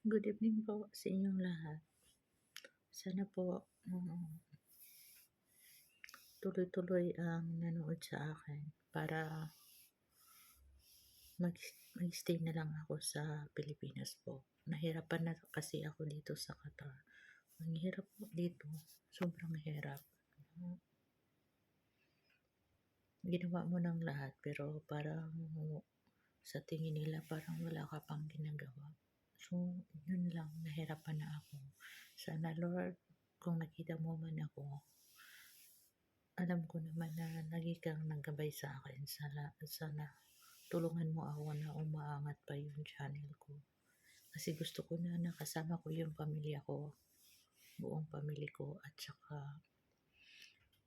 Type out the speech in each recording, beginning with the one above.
Good evening po sa inyong lahat. Sana po, tuloy-tuloy ang nanood sa akin para mag mag-stay na lang ako sa Pilipinas po. Nahirapan na kasi ako dito sa Qatar. Ang hirap po dito, sobrang hirap. Ginawa mo ng lahat pero parang sa tingin nila parang wala ka pang ginagawa. So, yun lang, nahirapan na ako. Sana Lord, kung nakita mo man ako, alam ko naman na lagi kang naggabay sa akin. Sana tulungan mo ako na umaangat pa yung channel ko. Kasi gusto ko na nakasama ko yung pamilya ko, buong pamilya ko, at saka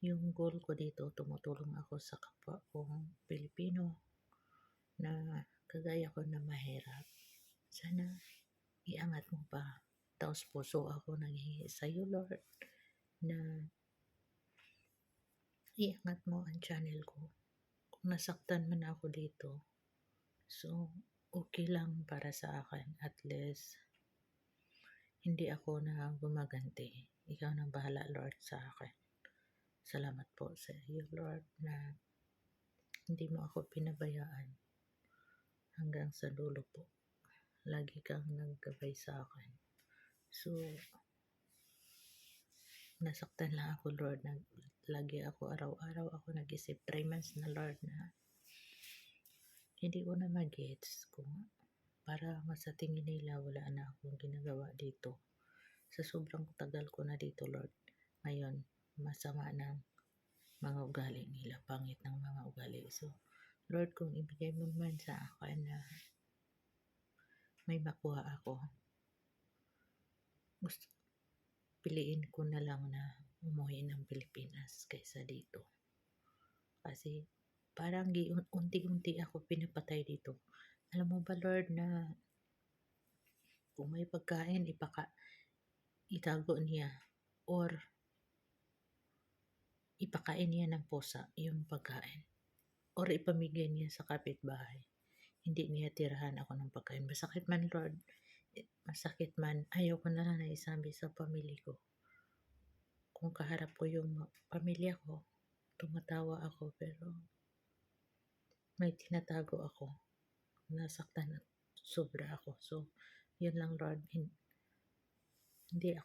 yung goal ko dito, tumutulong ako sa kapwa kong Pilipino na kagaya ko na mahirap. Sana iangat mo pa. Taos puso ako nanghihingi sa iyo, Lord, na iangat mo ang channel ko. Kung nasaktan man ako dito, so okay lang para sa akin. At least, hindi ako na gumaganti. Ikaw nang bahala, Lord, sa akin. Salamat po sa iyo, Lord, na hindi mo ako pinabayaan hanggang sa dulo po. Lagi kang naggabay sa akin. So, nasaktan lang ako, Lord. Lagi ako, araw-araw ako nag-isip. 3 months na, Lord, na hindi ko na mag-gets kung para sa tingin nila wala na akong ginagawa dito. Sa sobrang tagal ko na dito, Lord. Ngayon, masama ng mga ugali nila. Pangit ng mga ugali. So, Lord, kung ibigay mo man sa akin na may makuha ako, gusto, piliin ko na lang na umuwi ng Pilipinas kaysa dito. Kasi parang unti-unti ako pinapatay dito. Alam mo ba, Lord, na kung may pagkain, itago niya or ipakain niya ng pusa yung pagkain or ipamigay niya sa kapitbahay. Hindi niya tirahan ako ng pagkain. Masakit man, Lord, masakit man, ayaw ko na lang na isabi sa pamilya ko. Kung kaharap ko yung pamilya ko, tumatawa ako pero may tinatago ako. Nasaktan at sobra ako. So, yun lang, Lord. Hindi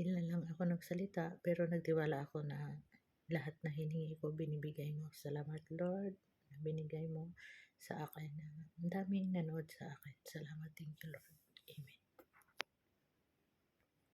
na lang ako nagsalita pero nagtiwala ako na lahat na hiningi ko binibigay mo. Salamat, Lord, na binigay mo sa akin na ang daming nanood sa akin. Salamat, thank you, Lord. Amen.